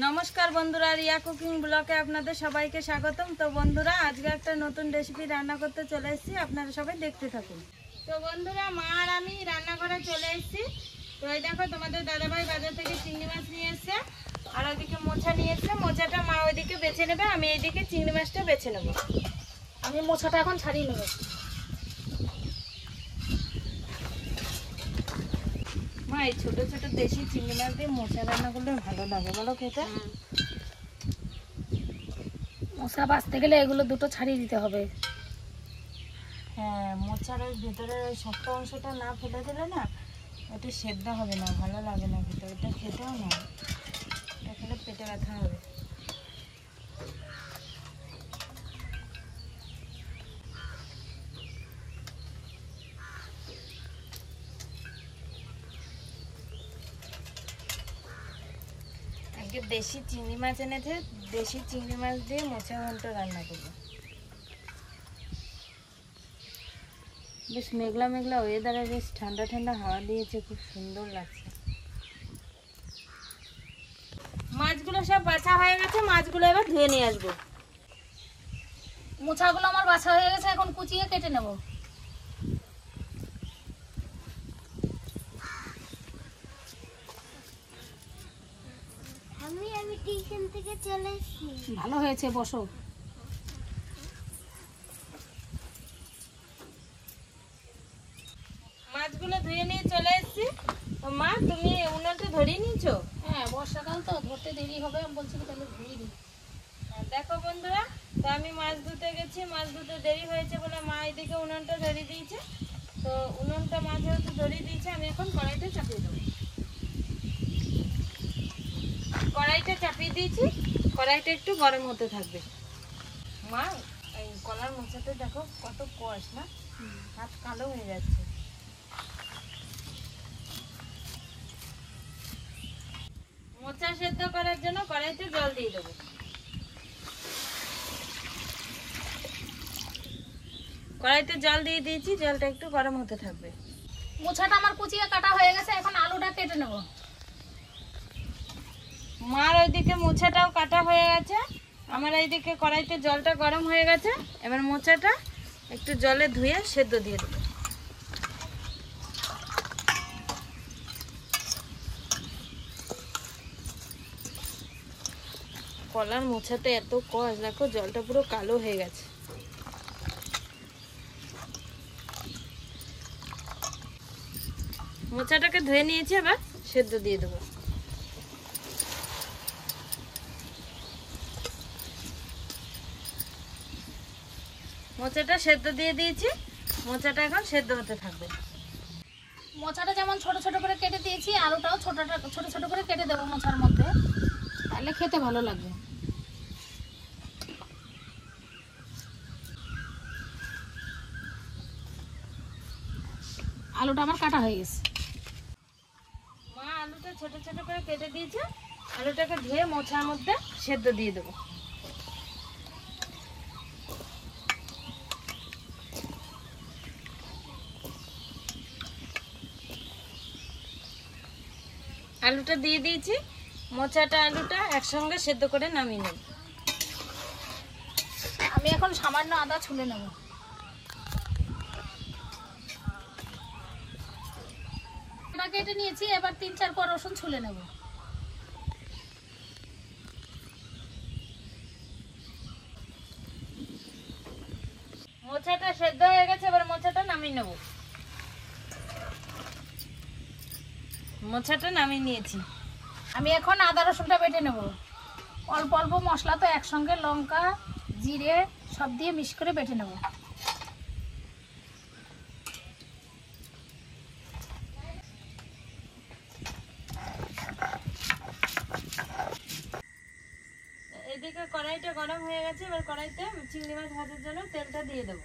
নমস্কার বন্ধুরা, রিয়া কুকিং ব্লগে আপনাদের সবাইকে স্বাগতম। তো বন্ধুরা, আজকে একটা নতুন রেসিপি রান্না করতে চলে এসেছি, আপনারা সবাই দেখতে থাকুন। তো বন্ধুরা, মা আর আমি রান্নাঘরে চলে এসেছি। তো এই দেখো, তোমাদের দাদাভাই বাজার থেকে চিংড়ি মাছ নিয়ে এসছে, আর ওইদিকে মোচা নিয়ে এসছে। মোচাটা মা ওইদিকে বেছে নেবে, আমি এইদিকে চিংড়ি মাছটা বেছে নেবো। আমি মোচাটা এখন ছাড়িয়ে নেব। মা, এই ছোট ছোট দেশি চিংড়ি মাছ দিয়ে মোচা রান্না করলে ভালো লাগে বলো খেতে? মোচা বাঁচতে গেলে এগুলো দুটো ছাড়িয়ে দিতে হবে। হ্যাঁ, মোচার ওই ভেতরের ওই শক্ত অংশটা না ফেলে দিলে না, ওটা সেদ্ধ হবে না, ভালো লাগে না খেতে। ওটা খেতেও না, এটা খেলে পেটে ব্যথা হবে। আজকে দেশি চিংড়ি মাছ এনেছে, দেশি চিংড়ি মাছ দিয়ে মোচা ঘন্ট রান্না করবো। বেশ মেঘলা মেঘলা ওয়েদারে বেশ ঠান্ডা ঠান্ডা হাওয়া দিয়েছে, খুব সুন্দর লাগছে। মাছগুলো সব বাছা হয়ে গেছে, মাছগুলো এবার ধুয়ে নিয়ে আসবো। মোচাগুলো আমার বাছা হয়ে গেছে, এখন কুচিয়ে কেটে নেব। আমি টিউশন থেকে চলে এসেছি। ভালো হয়েছে, বসো। মাছগুলো ধুয়ে নিয়ে চলে এসেছি। তো মা, তুমি উনুনটা ধরিয়ে নিয়েছো? হ্যাঁ, বর্ষাকাল তো ধরতে দেরি হবে, আমি বলছি কি তাহলে ধুয়ে দিই। দেখো বন্ধুরা, তো আমি মাছ ধুতে গেছি, মাছ ধুতে দেরি হয়েছে বলে মা এদিকে উনুনটা ধরিয়ে দিয়েছে। তো উনুনটা মাছ যেহেতু ধরিয়ে দিয়েছে, আমি এখন কড়াইটা চাপিয়ে দেবো। কড়াইটা চাপিয়ে দিয়েছি, কড়াইটা একটু গরম হতে থাকবে। মা, এই কলার মোচাতে দেখো কত কষ না, হাত কালো হয়ে যাচ্ছে। মোচা সেদ্ধ করার জন্য কড়াইতে জল দিয়ে দেবো। কড়াইতে জল দিয়ে দিয়েছি, জলটা একটু গরম হতে থাকবে। মোচাটা আমার কুচিয়ে কাটা হয়ে গেছে, এখন আলুটা কেটে নেব। মার ওইদিকে মোচাটাও কাটা হয়ে গেছে, আমার এইদিকে কড়াইতে জলটা গরম হয়ে গেছে। এবার মোচাটা একটু জলে ধুয়ে সেদ্ধ দিয়ে দেবো। কলার মোচাতে এত কষ, দেখো জলটা পুরো কালো হয়ে গেছে। মোচাটাকে ধুয়ে নিয়েছি, এবার সেদ্ধ দিয়ে দেবো। মোচাটা সেদ্ধ দিয়ে দিয়েছি, মোচাটা এখন সেদ্ধ হতে থাকবে। মোচাটা যেমন ছোট ছোট করে কেটে দিয়েছি, আলুটাও ছোট ছোট করে কেটে দেবো মোচার মধ্যে, তাহলে খেতে ভালো লাগবে। আলুটা আমার কাটা হয়ে গেছে। মা আলুটা ছোট ছোট করে কেটে দিয়েছে, আলুটাকে ধুয়ে মোচার মধ্যে সেদ্ধ দিয়ে দেবো। আলুটা দিয়ে দিয়েছি, মোচাটা আলুটা একসঙ্গে সেদ্ধ করে নামিয়ে নেব। আমি এখন সামান্য আদা ছুলে নেব। আদা কেটে নিয়েছি, এবার 3-4 কোয়া রসুন ছুলে নেব। মোচাটা সেদ্ধ হয়ে গেছে, এবার মোচাটা নামিয়ে নেব। মোচাটা নামিয়ে নিয়েছি। আমি এখন আদা রসুনটা বেটে নেব। অল্প অল্প মশলা তো একসঙ্গে, লঙ্কা জিরে সব দিয়ে মিক্স করে বেটে নেব। এদিকে কড়াইটা গরম হয়ে গেছে, এবার কড়াইতে চিংড়ি মাছ ভাজার জন্য তেলটা দিয়ে দেবো।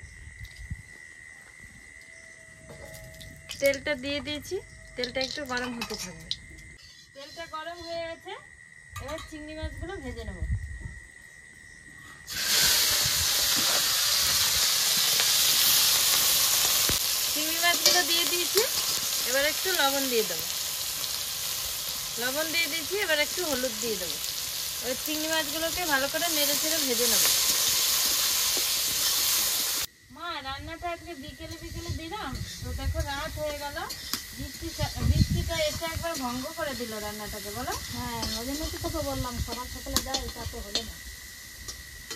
তেলটা দিয়ে দিয়েছি, তেলটা একটু গরম হতে থাকবে। তেলটা গরম হয়ে গেছে, এবার চিংড়ি মাছগুলো ভেজে নেব। চিংড়ি মাছগুলো দিয়ে দিয়েছি, এবার একটু লবণ দিয়ে দেবো। লবণ দিয়ে দিয়েছি, এবার একটু হলুদ দিয়ে দেবো। ওই চিংড়ি মাছগুলোকে ভালো করে নেড়ে চেড়ে ভেজে নেব। মা রান্নাটা আজকে বিকেলে বিকেলে দিলাম, তো দেখো রাত হয়ে গেল। বৃষ্টিটা এসে একবার ভঙ্গ করে দিল রান্নাটাকে, বলো। হ্যাঁ, ওই জন্যই তো তোকে বললাম সকাল সকালে যাই, তা তো হলো না।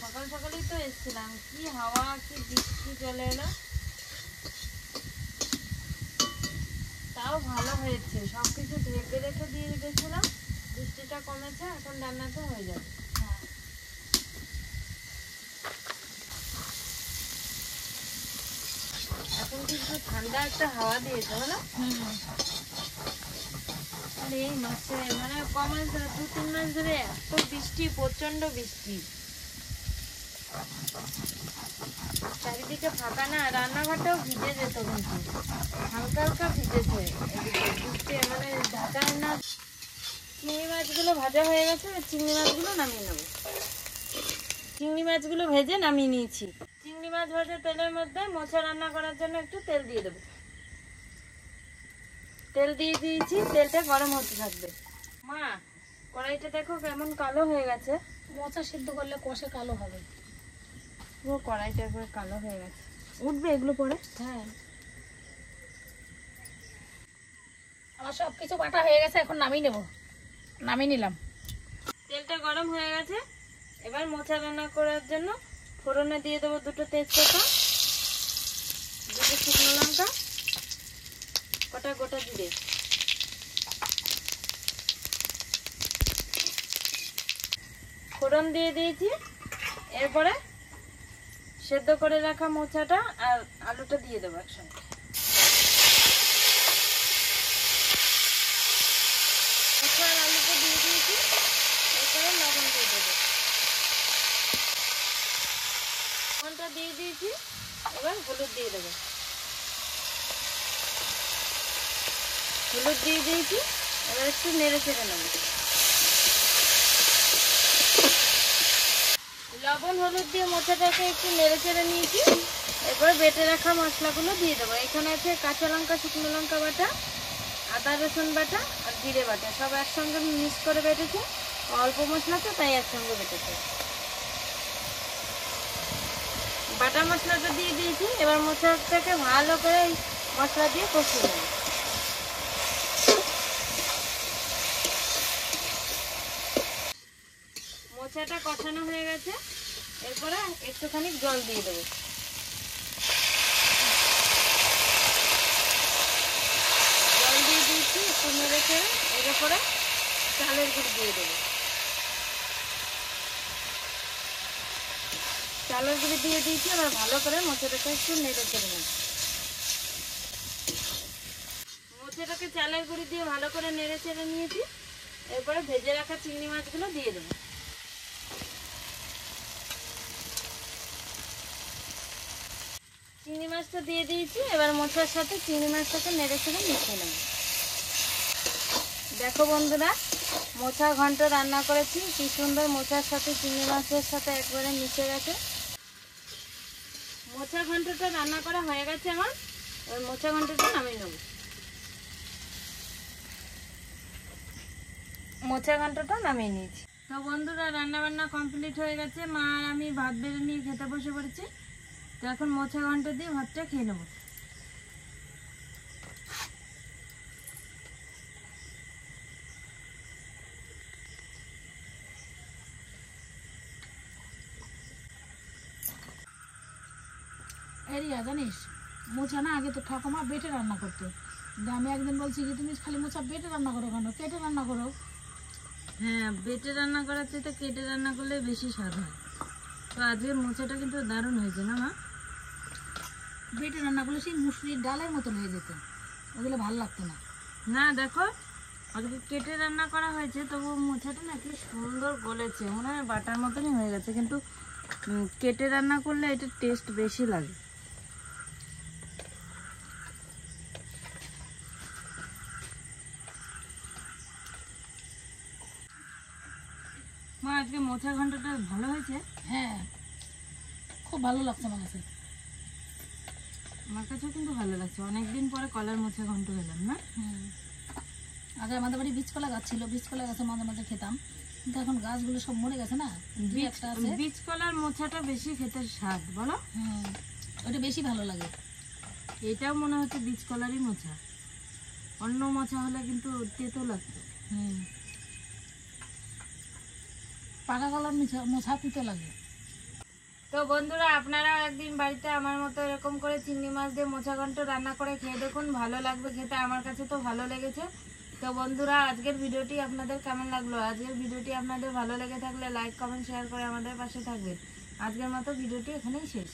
সকাল সকালেই তো এসেছিলাম, কি হাওয়া কি বৃষ্টি চলে এলো। তাও ভালো হয়েছে, সবকিছু ঢেকে রেখে দিয়ে গেছিলাম, বৃষ্টিটা কমেছে, এখন রান্নাটা হয়ে যাবে। হ্যাঁ, এখন কিন্তু ঠান্ডা একটা হাওয়া দিয়েছে, বলো। আর এই মাসে মানে কমাস ধরে 2-3 মাস ধরে এত বৃষ্টি, প্রচন্ড বৃষ্টি, চারিদিকে ফাঁকা না, রান্নাঘরটাও ভিজে যেত, কিন্তু হালকা হালকা ভিজেছে এদিকে বৃষ্টি, মানে ঢাকায় না। চিংড়ি মাছগুলো ভাজা হয়ে গেছে, চিংড়ি মাছগুলো নামিয়ে নেব। চিংড়ি মাছগুলো ভেজে নামিয়ে নিয়েছি। চিংড়ি মাছ ভাজা তেলের মধ্যে মোচা রান্না করার জন্য একটু তেল দিয়ে দেবো। তেল দিয়ে দিয়েছি, তেলটা গরম হতে থাকবে। মা কড়াইটা দেখো কেমন কালো হয়ে গেছে। মোচা সিদ্ধ করলে কষে কালো হবে। পুরো কড়াইটা একবার কালো হয়ে গেছে, উঠবে এগুলো পরে। হ্যাঁ, আমার সব কিছু বাটা হয়ে গেছে, এখন নামিয়ে নেব। নামিয়ে নিলাম। তেলটা গরম হয়ে গেছে, এবার মোচা রান্না করার জন্য ফোড়নে দিয়ে দেবো 2টো তেজপাতা, 2টো শুকনো লঙ্কা, কটা গোটা জিরে। ফোড়ন দিয়ে দিয়েছি, এরপরে সেদ্ধ করে রাখা মোচাটা আর আলুটা দিয়ে দেবো একসঙ্গে। মোচা আর আলুটা দিয়ে দিয়েছি, এরপরে লবণ দিয়ে দেবো। লবণটা দিয়ে দিয়েছি, এবার হলুদ দিয়ে দেবো। হলুদ দিয়ে দিয়েছি, এবার একটু নেড়ে চেড়ে নেব। লবণ হলুদ দিয়ে মোচাটাকে একটু নেড়ে চেড়ে নিয়েছি, এরপরে বেটে রাখা মশলাগুলো দিয়ে দেবো। এখানে আছে কাঁচা লঙ্কা, শুকনো লঙ্কা বাটা, আদা রসুন বাটা আর জিরে বাটা, সব একসঙ্গে মিক্স করে বেটেছে। অল্প মশলা তো, তাই একসঙ্গে বেটেছে। বাটা মশলাটা দিয়ে দিয়েছি, এবার মোচাটাকে ভালো করে মশলা দিয়ে কষিয়ে নেব। মোচাটা কষানো হয়ে গেছে, এরপরে একটুখানি জল দিয়ে দেবো। জল দিয়ে দিয়েছি, একটু নেড়ে চেড়ে এর উপরে চালের গুঁড়ি দিয়ে দেবো। চালের গুঁড়ি দিয়ে দিয়েছি, এবার ভালো করে মোচাটাকে একটু নেড়ে চেড়ে নেব। মোচাটাকে চালের গুঁড়ি দিয়ে ভালো করে নেড়ে চেড়ে নিয়েছি, এরপরে ভেজে রাখা চিংড়ি মাছগুলো দিয়ে দেবো। চিংড়ি মাছটা দিয়ে দিয়েছি, এবার মোচার সাথে চিংড়ি মাছটাকে নেড়ে চেড়ে মিশিয়ে নেব। দেখো বন্ধুরা, মোচা ঘন্ট রান্না করেছি, কি সুন্দর মোচার সাথে চিংড়ি মাছের সাথে একবারে মিশে গেছে। মোচা ঘন্টটা রান্না করা হয়ে গেছে আমার, এবার মোচা ঘন্টটা নামিয়ে নেব। মোচা ঘন্টটা নামিয়ে নিয়েছি। তো বন্ধুরা, রান্না বান্না কমপ্লিট হয়ে গেছে, মা আর আমি ভাত বেড়ে নিয়ে খেতে বসে পড়েছি। তো এখন মোচা ঘন্ট দিয়ে ভাতটা খেয়ে নেব। এরিয়া জানিস, মোচা না আগে তো ঠাকুমা বেটে রান্না করতো। আমি একদিন বলছি যে তুমি খালি মোচা বেটে রান্না করো কেন, কেটে রান্না করো। হ্যাঁ, বেটে রান্না করার চেয়ে কেটে রান্না করলে বেশি স্বাদ হয়। তো আজকের মোচাটা কিন্তু দারুণ হয়েছে না মা? বেটে রান্না করলে সেই মুসুরির ডালের মতন হয়ে যেত, ওগুলো ভালো লাগতো না। না দেখো, আজকে কেটে রান্না করা হয়েছে, তবু মোচাটা না কি সুন্দর গলেছে, মনে হয় বাটার মতনই হয়ে গেছে। কিন্তু কেটে রান্না করলে এটার টেস্ট বেশি লাগে। মা আজকে মোচা ঘন্টটা ভালো হয়েছে। হ্যাঁ, খুব ভালো লাগছে আমার কাছে। আমার কাছেও কিন্তু ভালো লাগছে, অনেকদিন পরে কলার মোচা ঘন্ট খেলাম না। আগে আমাদের বাড়ি বীজ কলা গাছ ছিল, বীজ কলা গাছে মাঝে মাঝে খেতাম, কিন্তু এখন গাছগুলো সব মরে গেছে না, দুই একটা আছে। বীজ কলার মোচাটা বেশি খেতে স্বাদ, বলো? ওটা বেশি ভালো লাগে। এটাও মনে হচ্ছে বীজ কলারই মোচা, অন্য মোচা হলে কিন্তু তেতো লাগতো। পাকা কলার মোচা তিতো লাগে। তো বন্ধুরা, আপনারাও একদিন বাড়িতে আমার মতো এরকম করে চিংড়ি মাছ দিয়ে মোচা ঘন্ট রান্না করে খেয়ে দেখুন, ভালো লাগবে খেতে। আমার কাছে তো ভালো লেগেছে। তো বন্ধুরা, আজকের ভিডিওটি আপনাদের কেমন লাগলো? আজকের ভিডিওটি আপনাদের ভালো লেগে থাকলে লাইক, কমেন্ট, শেয়ার করে আমাদের পাশে থাকবেন। আজকের মতো ভিডিওটি এখানেই শেষ।